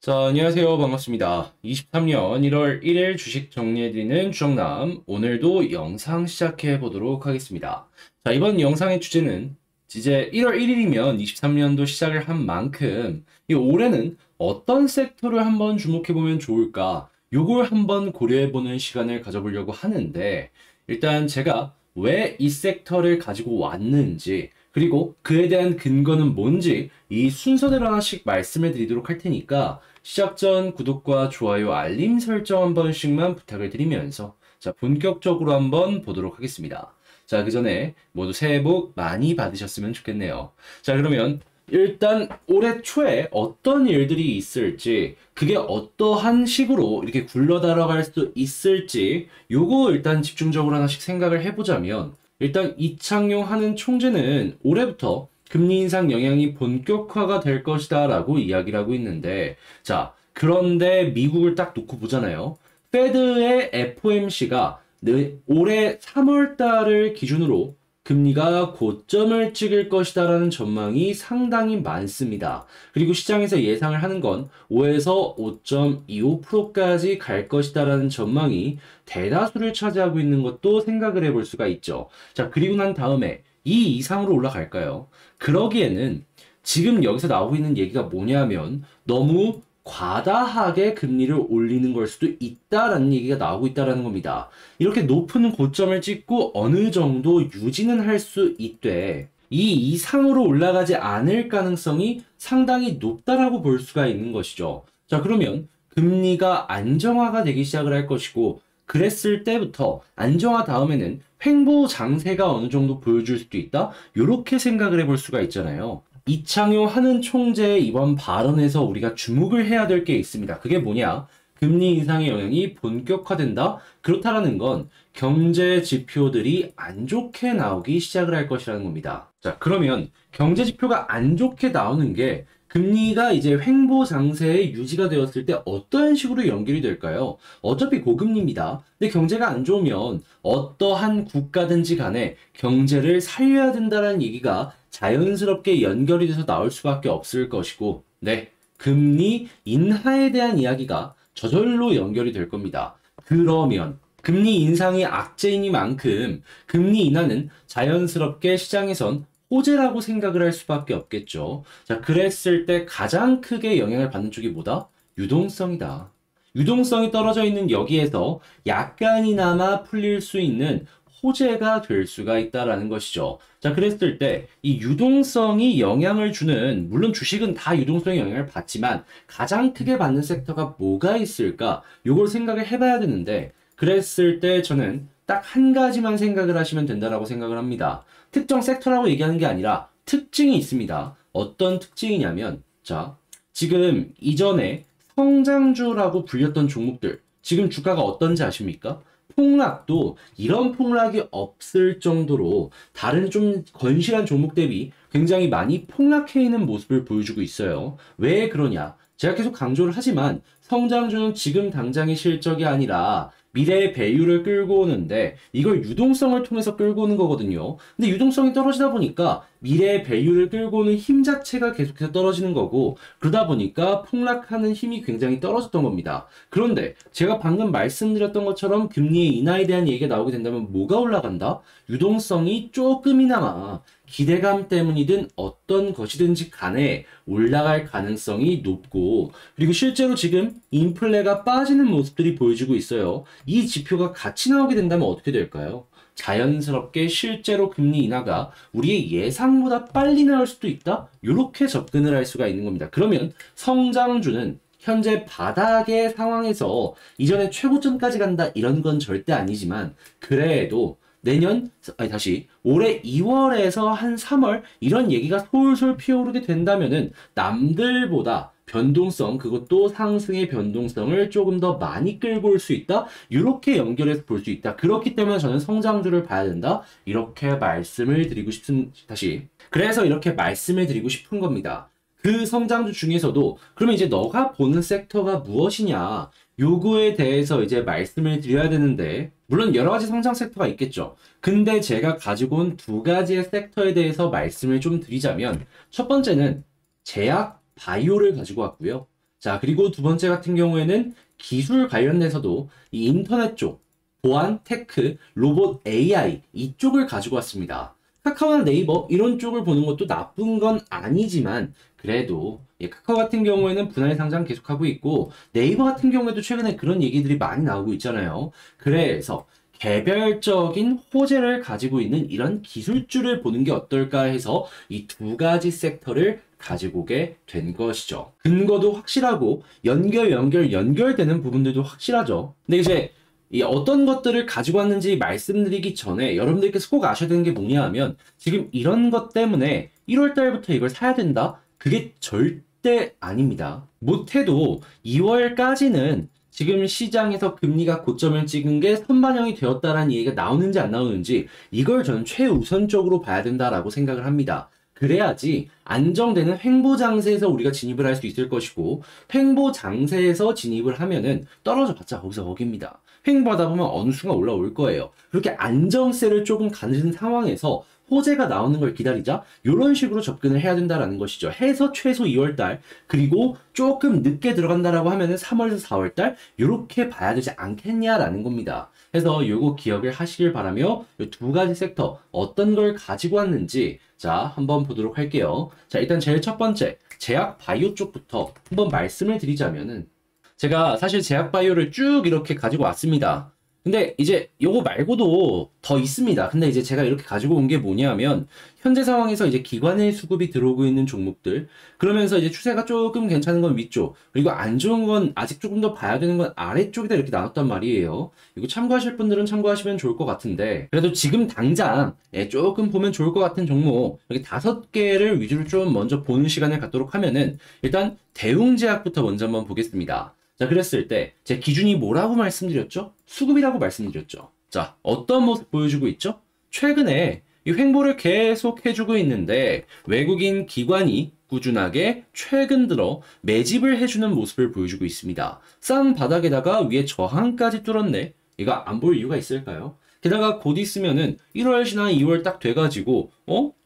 자, 안녕하세요. 반갑습니다. 23년 1월 1일 주식 정리해드리는 주정남. 오늘도 영상 시작해 보도록 하겠습니다. 자, 이번 영상의 주제는 이제 1월 1일이면 23년도 시작을 한 만큼 이 올해는 어떤 섹터를 한번 주목해 보면 좋을까? 요걸 한번 고려해 보는 시간을 가져보려고 하는데 일단 제가 왜 이 섹터를 가지고 왔는지 그리고 그에 대한 근거는 뭔지 이 순서대로 하나씩 말씀을 드리도록 할 테니까 시작 전 구독과 좋아요, 알림 설정 한 번씩만 부탁을 드리면서 자, 본격적으로 한번 보도록 하겠습니다. 자, 그 전에 모두 새해 복 많이 받으셨으면 좋겠네요. 자, 그러면 일단 올해 초에 어떤 일들이 있을지 그게 어떠한 식으로 이렇게 굴러다가갈 수 있을지 요거 일단 집중적으로 하나씩 생각을 해보자면 일단 이창용 하는 총재는 올해부터 금리 인상 영향이 본격화가 될 것이다 라고 이야기를 하고 있는데 자, 그런데 미국을 딱 놓고 보잖아요. 페드의 FOMC가 올해 3월 달을 기준으로 금리가 고점을 찍을 것이다라는 전망이 상당히 많습니다. 그리고 시장에서 예상을 하는 건 5에서 5.25%까지 갈 것이다라는 전망이 대다수를 차지하고 있는 것도 생각을 해볼 수가 있죠. 자, 그리고 난 다음에 이 이상으로 올라갈까요? 그러기에는 지금 여기서 나오고 있는 얘기가 뭐냐면 너무 과다하게 금리를 올리는 걸 수도 있다라는 얘기가 나오고 있다라는 겁니다. 이렇게 높은 고점을 찍고 어느 정도 유지는 할 수 있되 이 이상으로 올라가지 않을 가능성이 상당히 높다라고 볼 수가 있는 것이죠. 자, 그러면 금리가 안정화가 되기 시작을 할 것이고 그랬을 때부터 안정화 다음에는 횡보 장세가 어느 정도 보여줄 수도 있다? 이렇게 생각을 해볼 수가 있잖아요. 이창용 하는 총재의 이번 발언에서 우리가 주목을 해야 될 게 있습니다. 그게 뭐냐? 금리 인상의 영향이 본격화된다? 그렇다라는 건 경제 지표들이 안 좋게 나오기 시작을 할 것이라는 겁니다. 자, 그러면 경제 지표가 안 좋게 나오는 게 금리가 이제 횡보 장세에 유지가 되었을 때 어떠한 식으로 연결이 될까요? 어차피 고금리입니다. 근데 경제가 안 좋으면 어떠한 국가든지 간에 경제를 살려야 된다는 얘기가 자연스럽게 연결이 돼서 나올 수밖에 없을 것이고, 네, 금리 인하에 대한 이야기가 저절로 연결이 될 겁니다. 그러면 금리 인상이 악재이니만큼 금리 인하는 자연스럽게 시장에선 호재라고 생각을 할 수밖에 없겠죠. 자, 그랬을 때 가장 크게 영향을 받는 쪽이 뭐다? 유동성이다. 유동성이 떨어져 있는 여기에서 약간이나마 풀릴 수 있는 호재가 될 수가 있다라는 것이죠. 자, 그랬을 때 이 유동성이 영향을 주는, 물론 주식은 다 유동성의 영향을 받지만 가장 크게 받는 섹터가 뭐가 있을까? 요걸 생각을 해봐야 되는데 그랬을 때 저는 딱 한 가지만 생각을 하시면 된다라고 생각을 합니다. 특정 섹터라고 얘기하는 게 아니라 특징이 있습니다. 어떤 특징이냐면 자, 지금 이전에 성장주라고 불렸던 종목들 지금 주가가 어떤지 아십니까? 폭락도 이런 폭락이 없을 정도로 다른 좀 건실한 종목 대비 굉장히 많이 폭락해 있는 모습을 보여주고 있어요. 왜 그러냐? 제가 계속 강조를 하지만 성장주는 지금 당장의 실적이 아니라 미래의 밸류를 끌고 오는데 이걸 유동성을 통해서 끌고 오는 거거든요. 근데 유동성이 떨어지다 보니까 미래의 밸류를 끌고 오는 힘 자체가 계속해서 떨어지는 거고 그러다 보니까 폭락하는 힘이 굉장히 떨어졌던 겁니다. 그런데 제가 방금 말씀드렸던 것처럼 금리의 인하에 대한 얘기가 나오게 된다면 뭐가 올라간다? 유동성이 조금이나마 기대감 때문이든 어떤 것이든지 간에 올라갈 가능성이 높고 그리고 실제로 지금 인플레가 빠지는 모습들이 보여지고 있어요. 이 지표가 같이 나오게 된다면 어떻게 될까요? 자연스럽게 실제로 금리 인하가 우리의 예상보다 빨리 나올 수도 있다? 이렇게 접근을 할 수가 있는 겁니다. 그러면 성장주는 현재 바닥의 상황에서 이전에 최고점까지 간다 이런 건 절대 아니지만 그래도 올해 2월에서 한 3월 이런 얘기가 솔솔 피어오르게 된다면은 남들보다 변동성, 그것도 상승의 변동성을 조금 더 많이 끌고 올 수 있다? 이렇게 연결해서 볼 수 있다. 그렇기 때문에 저는 성장주를 봐야 된다. 이렇게 말씀을 드리고 그래서 이렇게 말씀을 드리고 싶은 겁니다. 그 성장주 중에서도 그러면 이제 너가 보는 섹터가 무엇이냐? 요거에 대해서 이제 말씀을 드려야 되는데 물론 여러 가지 성장 섹터가 있겠죠. 근데 제가 가지고 온 두 가지의 섹터에 대해서 말씀을 좀 드리자면 첫 번째는 제약 바이오를 가지고 왔고요. 자, 그리고 두 번째 같은 경우에는 기술 관련돼서도 이 인터넷 쪽, 보안, 테크, 로봇, AI 이쪽을 가지고 왔습니다. 카카오나 네이버 이런 쪽을 보는 것도 나쁜 건 아니지만 그래도 카카오 같은 경우에는 분할 상장 계속하고 있고 네이버 같은 경우에도 최근에 그런 얘기들이 많이 나오고 있잖아요. 그래서 개별적인 호재를 가지고 있는 이런 기술주를 보는 게 어떨까 해서 이 두 가지 섹터를 가지고 오게 된 것이죠. 근거도 확실하고 연결되는 부분들도 확실하죠. 근데 이제 이 어떤 것들을 가지고 왔는지 말씀드리기 전에 여러분들께서 꼭 아셔야 되는 게 뭐냐 하면 지금 이런 것 때문에 1월 달부터 이걸 사야 된다? 그게 절대 아닙니다. 못해도 2월까지는 지금 시장에서 금리가 고점을 찍은 게 선반영이 되었다라는 얘기가 나오는지 안 나오는지 이걸 저는 최우선적으로 봐야 된다라고 생각을 합니다. 그래야지 안정되는 횡보장세에서 우리가 진입을 할 수 있을 것이고 횡보장세에서 진입을 하면은 떨어져 봤자 거기서 거기입니다. 횡보하다 보면 어느 순간 올라올 거예요. 그렇게 안정세를 조금 가진 상황에서 호재가 나오는 걸 기다리자 이런 식으로 접근을 해야 된다라는 것이죠. 해서 최소 2월달 그리고 조금 늦게 들어간다라고 하면은 3월에서 4월달 이렇게 봐야 되지 않겠냐라는 겁니다. 그래서 요거 기억을 하시길 바라며 이 두 가지 섹터 어떤 걸 가지고 왔는지 자 한번 보도록 할게요. 자 일단 제일 첫 번째 제약 바이오 쪽부터 한번 말씀을 드리자면은 제가 사실 제약 바이오를 쭉 이렇게 가지고 왔습니다. 근데 이제 요거 말고도 더 있습니다. 근데 이제 제가 이렇게 가지고 온 게 뭐냐면 현재 상황에서 이제 기관의 수급이 들어오고 있는 종목들 그러면서 이제 추세가 조금 괜찮은 건 위쪽 그리고 안 좋은 건 아직 조금 더 봐야 되는 건 아래쪽이다 이렇게 나눴단 말이에요. 이거 참고하실 분들은 참고하시면 좋을 것 같은데 그래도 지금 당장 조금 보면 좋을 것 같은 종목 여기 5개를 위주로 좀 먼저 보는 시간을 갖도록 하면은 일단 대웅제약부터 먼저 한번 보겠습니다. 자, 그랬을 때 제 기준이 뭐라고 말씀드렸죠? 수급이라고 말씀드렸죠. 자, 어떤 모습 보여주고 있죠? 최근에 이 횡보를 계속 해주고 있는데 외국인 기관이 꾸준하게 최근 들어 매집을 해주는 모습을 보여주고 있습니다. 싼 바닥에다가 위에 저항까지 뚫었네. 이거 안 볼 이유가 있을까요? 게다가 곧 있으면은 1월이나 2월 딱 돼가지고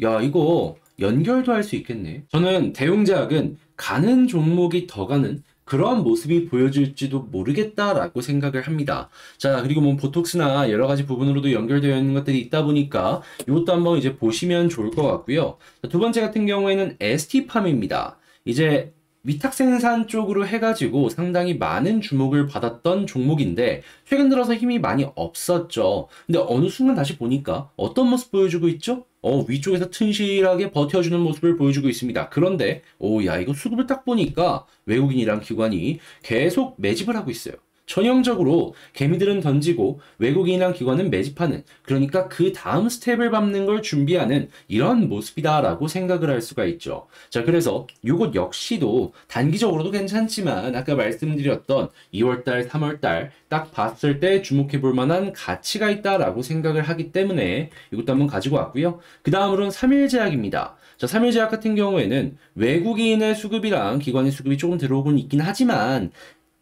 야 이거 연결도 할 수 있겠네. 저는 대웅제약은 가는 종목이 더 가는 그런 모습이 보여질지도 모르겠다라고 생각을 합니다. 자, 그리고 뭐 보톡스나 여러 가지 부분으로도 연결되어 있는 것들이 있다 보니까 이것도 한번 이제 보시면 좋을 것 같고요. 자, 두 번째 같은 경우에는 ST팜입니다. 이제 위탁 생산 쪽으로 해가지고 상당히 많은 주목을 받았던 종목인데 최근 들어서 힘이 많이 없었죠. 근데 어느 순간 다시 보니까 어떤 모습 보여주고 있죠? 위쪽에서 튼실하게 버텨주는 모습을 보여주고 있습니다. 그런데 야 이거 수급을 딱 보니까 외국인이랑 기관이 계속 매집을 하고 있어요. 전형적으로 개미들은 던지고 외국인이랑 기관은 매집하는 그러니까 그 다음 스텝을 밟는 걸 준비하는 이런 모습이다라고 생각을 할 수가 있죠. 자 그래서 이것 역시도 단기적으로도 괜찮지만 아까 말씀드렸던 2월달 3월달 딱 봤을 때 주목해 볼 만한 가치가 있다라고 생각을 하기 때문에 이것도 한번 가지고 왔고요. 그 다음으로는 3일제약입니다. 자, 3일제약 같은 경우에는 외국인의 수급이랑 기관의 수급이 조금 들어오곤 있긴 하지만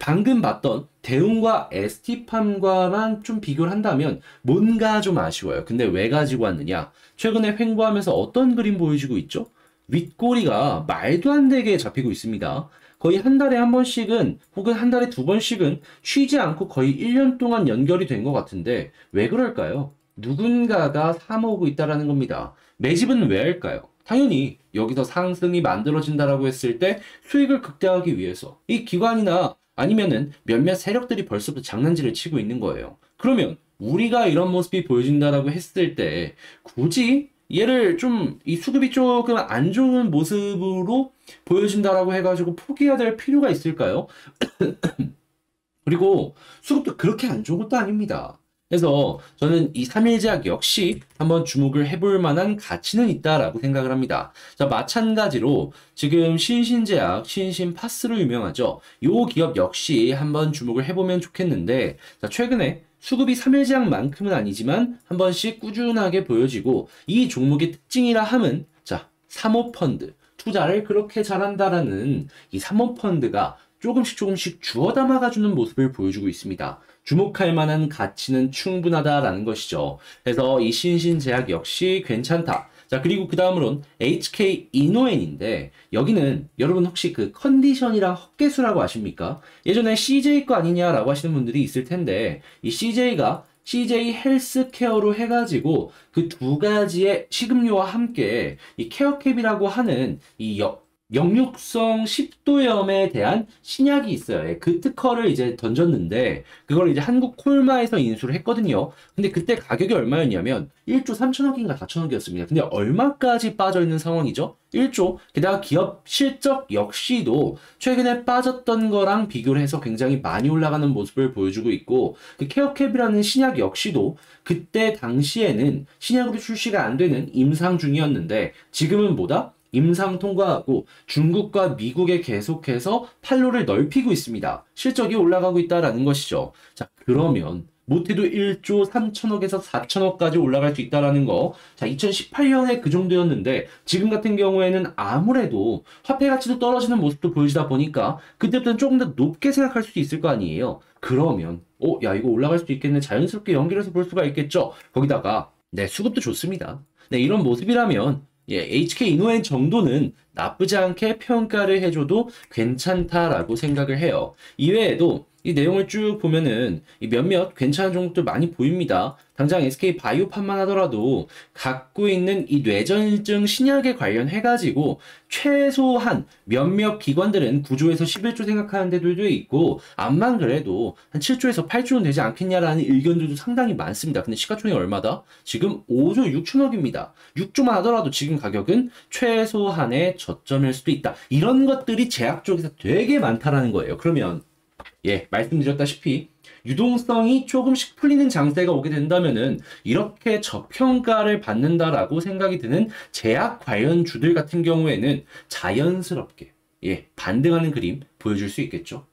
방금 봤던 대웅과 ST팜과만 좀 비교를 한다면 뭔가 좀 아쉬워요. 근데 왜 가지고 왔느냐? 최근에 횡보하면서 어떤 그림 보여주고 있죠? 윗꼬리가 말도 안 되게 잡히고 있습니다. 거의 한 달에 한 번씩은 혹은 한 달에 두 번씩은 쉬지 않고 거의 1년 동안 연결이 된 것 같은데 왜 그럴까요? 누군가가 사모으고 있다라는 겁니다. 매집은 왜 할까요? 당연히 여기서 상승이 만들어진다라고 했을 때 수익을 극대화하기 위해서 이 기관이나 아니면은 몇몇 세력들이 벌써부터 장난질을 치고 있는 거예요. 그러면 우리가 이런 모습이 보여진다라고 했을 때 굳이 얘를 좀 이 수급이 조금 안 좋은 모습으로 보여진다라고 해가지고 포기해야 될 필요가 있을까요? 그리고 수급도 그렇게 안 좋은 것도 아닙니다. 그래서 저는 이 3일제약 역시 한번 주목을 해볼 만한 가치는 있다라고 생각을 합니다. 자, 마찬가지로 지금 신신제약, 신신파스로 유명하죠. 이 기업 역시 한번 주목을 해보면 좋겠는데 자, 최근에 수급이 3일제약만큼은 아니지만 한 번씩 꾸준하게 보여지고 이 종목의 특징이라 함은 자, 사모펀드, 투자를 그렇게 잘한다라는 이 사모펀드가 조금씩 주워 담아가주는 모습을 보여주고 있습니다. 주목할 만한 가치는 충분하다라는 것이죠. 그래서 이 신신제약 역시 괜찮다. 자, 그리고 그 다음으론 HK 이노엔인데 여기는 여러분 혹시 그 컨디션이랑 헛개수라고 아십니까? 예전에 CJ 거 아니냐라고 하시는 분들이 있을 텐데 이 CJ가 CJ 헬스케어로 해가지고 그 두 가지의 식음료와 함께 이 케어캡이라고 하는 이 역류성 식도염에 대한 신약이 있어요. 예, 그 특허를 이제 던졌는데 그걸 이제 한국 콜마에서 인수를 했거든요. 근데 그때 가격이 얼마였냐면 1조 3천억인가 4천억이었습니다. 근데 얼마까지 빠져 있는 상황이죠? 1조. 게다가 기업 실적 역시도 최근에 빠졌던 거랑 비교를 해서 굉장히 많이 올라가는 모습을 보여주고 있고 그 케어캡이라는 신약 역시도 그때 당시에는 신약으로 출시가 안 되는 임상 중이었는데 지금은 뭐다? 임상 통과하고 중국과 미국에 계속해서 판로를 넓히고 있습니다. 실적이 올라가고 있다라는 것이죠. 자, 그러면 못해도 1조 3천억에서 4천억까지 올라갈 수 있다라는 거. 자, 2018년에 그 정도였는데 지금 같은 경우에는 아무래도 화폐 가치도 떨어지는 모습도 보여지다 보니까 그때부터는 조금 더 높게 생각할 수도 있을 거 아니에요. 그러면 야, 이거 올라갈 수도 있겠네. 자연스럽게 연결해서 볼 수가 있겠죠. 거기다가 네, 수급도 좋습니다. 네, 이런 모습이라면 HK 이노엔 정도는 나쁘지 않게 평가를 해줘도 괜찮다라고 생각을 해요. 이외에도 이 내용을 쭉 보면은 이 몇몇 괜찮은 종목들 많이 보입니다. 당장 SK 바이오판만 하더라도 갖고 있는 이 뇌전증 신약에 관련해가지고 최소한 몇몇 기관들은 9조에서 11조 생각하는 데들도 있고 암만 그래도 한 7조에서 8조는 되지 않겠냐라는 의견들도 상당히 많습니다. 근데 시가총액 얼마다? 지금 5조 6천억입니다. 6조만 하더라도 지금 가격은 최소한의 저점일 수도 있다. 이런 것들이 제약 쪽에서 되게 많다라는 거예요. 그러면 말씀드렸다시피 유동성이 조금씩 풀리는 장세가 오게 된다면은 이렇게 저평가를 받는다라고 생각이 드는 제약 관련 주들 같은 경우에는 자연스럽게 반등하는 그림 보여줄 수 있겠죠.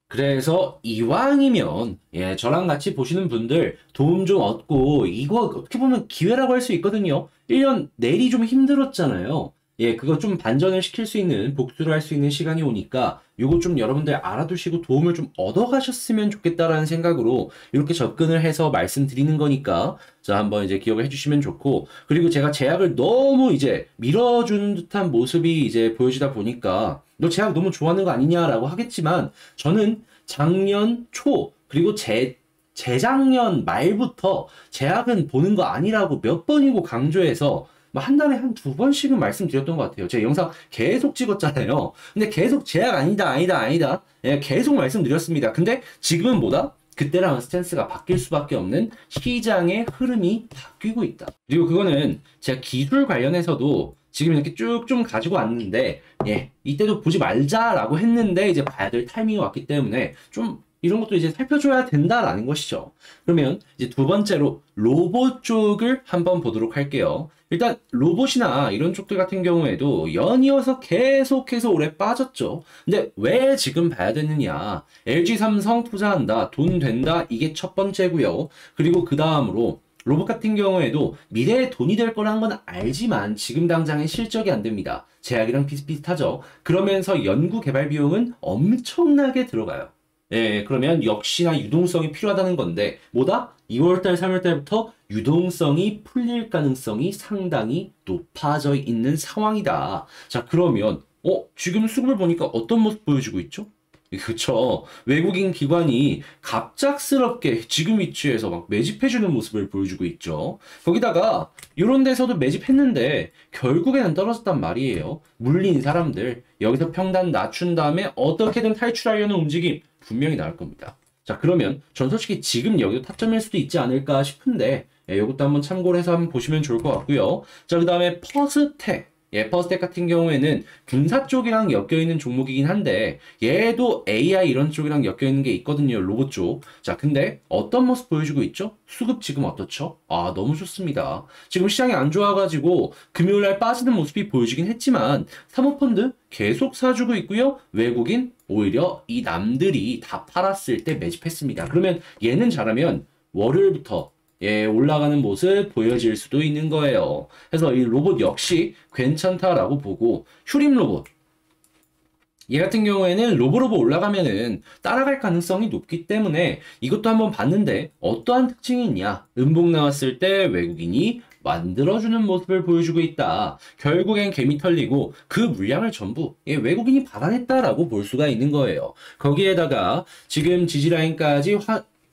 그래서 이왕이면 저랑 같이 보시는 분들 도움 좀 얻고 이거 어떻게 보면 기회라고 할 수 있거든요. 1년 내리 좀 힘들었잖아요. 그거 좀 반전을 시킬 수 있는, 복수를 할 수 있는 시간이 오니까 요거 좀 여러분들 알아두시고 도움을 좀 얻어가셨으면 좋겠다라는 생각으로 이렇게 접근을 해서 말씀드리는 거니까 자, 한번 이제 기억을 해주시면 좋고, 그리고 제가 제약을 너무 이제 밀어주는 듯한 모습이 이제 보여지다 보니까 너 제약 너무 좋아하는 거 아니냐라고 하겠지만 저는 작년 초 그리고 재작년 말부터 제약은 보는 거 아니라고 몇 번이고 강조해서 한 달에 한 두 번씩은 말씀드렸던 것 같아요. 제가 영상 계속 찍었잖아요. 근데 계속 제약 아니다. 계속 말씀드렸습니다. 근데 지금은 뭐다? 그때랑 스탠스가 바뀔 수밖에 없는 시장의 흐름이 바뀌고 있다. 그리고 그거는 제가 기술 관련해서도 지금 이렇게 쭉 좀 가지고 왔는데, 이때도 보지 말자라고 했는데 이제 봐야 될 타이밍이 왔기 때문에 좀 이런 것도 이제 살펴줘야 된다라는 것이죠. 그러면 이제 두 번째로 로봇 쪽을 한번 보도록 할게요. 일단 로봇이나 이런 쪽들 같은 경우에도 연이어서 계속해서 오래 빠졌죠. 근데 왜 지금 봐야 되느냐? LG 삼성 투자한다, 돈 된다, 이게 첫 번째고요. 그리고 그 다음으로 로봇 같은 경우에도 미래에 돈이 될 거라는 건 알지만 지금 당장의 실적이 안 됩니다. 제약이랑 비슷비슷하죠. 그러면서 연구 개발 비용은 엄청나게 들어가요. 그러면 역시나 유동성이 필요하다는 건데 뭐다? 2월달, 3월달부터 유동성이 풀릴 가능성이 상당히 높아져 있는 상황이다. 자, 그러면 지금 수급을 보니까 어떤 모습 보여주고 있죠? 그쵸. 외국인 기관이 갑작스럽게 지금 위치에서 막 매집해주는 모습을 보여주고 있죠. 거기다가 이런 데서도 매집했는데 결국에는 떨어졌단 말이에요. 물린 사람들 여기서 평단 낮춘 다음에 어떻게든 탈출하려는 움직임 분명히 나올 겁니다. 자, 그러면 전 솔직히 지금 여기도 타점일 수도 있지 않을까 싶은데 이것도 한번 참고를 해서 한번 보시면 좋을 것 같고요. 자, 그 다음에 퍼스텍. 퍼스텍 같은 경우에는 군사 쪽이랑 엮여있는 종목이긴 한데 얘도 AI 이런 쪽이랑 엮여있는 게 있거든요. 로봇 쪽. 자, 근데 어떤 모습 보여주고 있죠? 수급 지금 어떻죠? 너무 좋습니다. 지금 시장이 안 좋아가지고 금요일날 빠지는 모습이 보여지긴 했지만 사모펀드 계속 사주고 있고요. 외국인 오히려 이 남들이 다 팔았을 때 매집했습니다. 그러면 얘는 잘하면 월요일부터 올라가는 모습 보여질 수도 있는 거예요. 그래서 이 로봇 역시 괜찮다라고 보고, 휴림 로봇. 얘 같은 경우에는 로보로보 올라가면은 따라갈 가능성이 높기 때문에 이것도 한번 봤는데 어떠한 특징이 있냐? 음봉 나왔을 때 외국인이 만들어주는 모습을 보여주고 있다. 결국엔 개미 털리고 그 물량을 전부 외국인이 받아냈다라고 볼 수가 있는 거예요. 거기에다가 지금 지지라인까지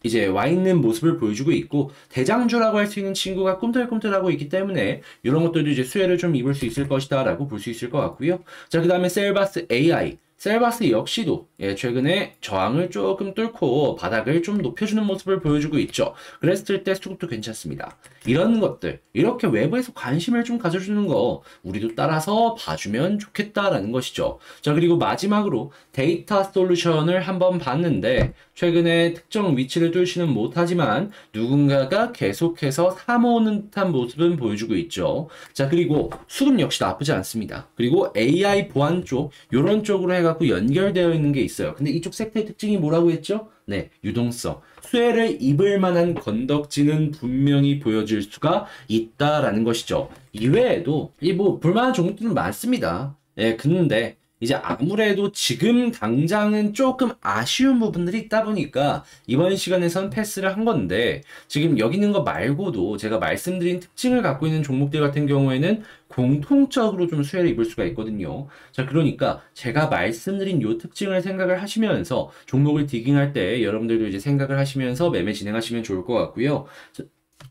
이제 와 있는 모습을 보여주고 있고 대장주라고 할 수 있는 친구가 꿈틀꿈틀하고 있기 때문에 이런 것들도 이제 수혜를 좀 입을 수 있을 것이다 라고 볼 수 있을 것 같고요. 자, 그 다음에 셀바스 AI. 셀바스 역시도 최근에 저항을 조금 뚫고 바닥을 좀 높여주는 모습을 보여주고 있죠. 그랬을 때 수급도 괜찮습니다. 이런 것들, 이렇게 외부에서 관심을 좀 가져주는 거 우리도 따라서 봐주면 좋겠다라는 것이죠. 자, 그리고 마지막으로 데이터 솔루션을 한번 봤는데 최근에 특정 위치를 뚫지는 못하지만 누군가가 계속해서 사모으는 듯한 모습은 보여주고 있죠. 자, 그리고 수급 역시 나쁘지 않습니다. 그리고 AI 보안 쪽, 이런 쪽으로 해갖고 연결되어 있는 게 있어요. 근데 이쪽 섹터의 특징이 뭐라고 했죠? 네, 유동성. 수혜를 입을 만한 건덕지는 분명히 보여질 수가 있다라는 것이죠. 이외에도 이 뭐 볼만한 종목들은 많습니다. 예, 근데 이제 아무래도 지금 당장은 조금 아쉬운 부분들이 있다 보니까 이번 시간에선 패스를 한 건데 지금 여기 있는 거 말고도 제가 말씀드린 특징을 갖고 있는 종목들 같은 경우에는 공통적으로 좀 수혜를 입을 수가 있거든요. 자, 그러니까 제가 말씀드린 요 특징을 생각을 하시면서 종목을 디깅할 때 여러분들도 이제 생각을 하시면서 매매 진행하시면 좋을 것 같고요.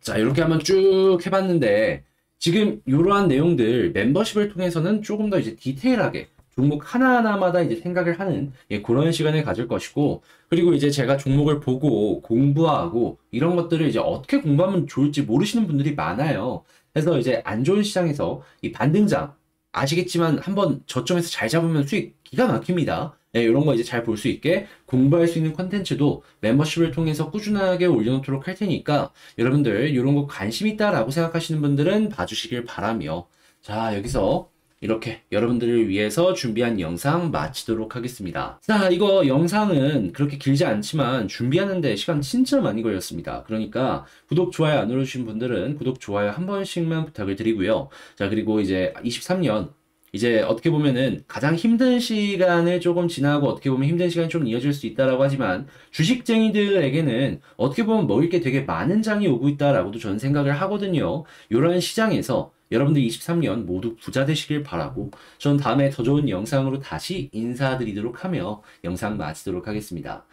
자, 이렇게 한번 쭉 해봤는데 지금 이러한 내용들 멤버십을 통해서는 조금 더 이제 디테일하게 종목 하나하나마다 이제 생각을 하는 그런 시간을 가질 것이고, 그리고 이제 제가 종목을 보고 공부하고 이런 것들을 이제 어떻게 공부하면 좋을지 모르시는 분들이 많아요. 그래서 이제 안 좋은 시장에서 이 반등장 아시겠지만 한번 저점에서 잘 잡으면 수익 기가 막힙니다. 네, 이런 거 이제 잘 볼 수 있게 공부할 수 있는 컨텐츠도 멤버십을 통해서 꾸준하게 올려놓도록 할 테니까 여러분들 이런 거 관심 있다라고 생각하시는 분들은 봐주시길 바라며, 자, 여기서 이렇게 여러분들을 위해서 준비한 영상 마치도록 하겠습니다. 자, 이거 영상은 그렇게 길지 않지만 준비하는데 시간 진짜 많이 걸렸습니다. 그러니까 구독, 좋아요 안 눌러주신 분들은 구독, 좋아요 한 번씩만 부탁을 드리고요. 자, 그리고 이제 23년 이제 어떻게 보면은 가장 힘든 시간을 조금 지나고 어떻게 보면 힘든 시간이 좀 이어질 수 있다라고 하지만 주식쟁이들에게는 어떻게 보면 먹을 게 되게 많은 장이 오고 있다라고도 저는 생각을 하거든요. 이런 시장에서 여러분들 23년 모두 부자 되시길 바라고 전 다음에 더 좋은 영상으로 다시 인사드리도록 하며 영상 마치도록 하겠습니다.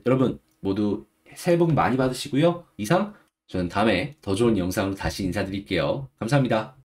여러분 모두 새해 복 많이 받으시고요. 이상 저는 다음에 더 좋은 영상으로 다시 인사드릴게요. 감사합니다.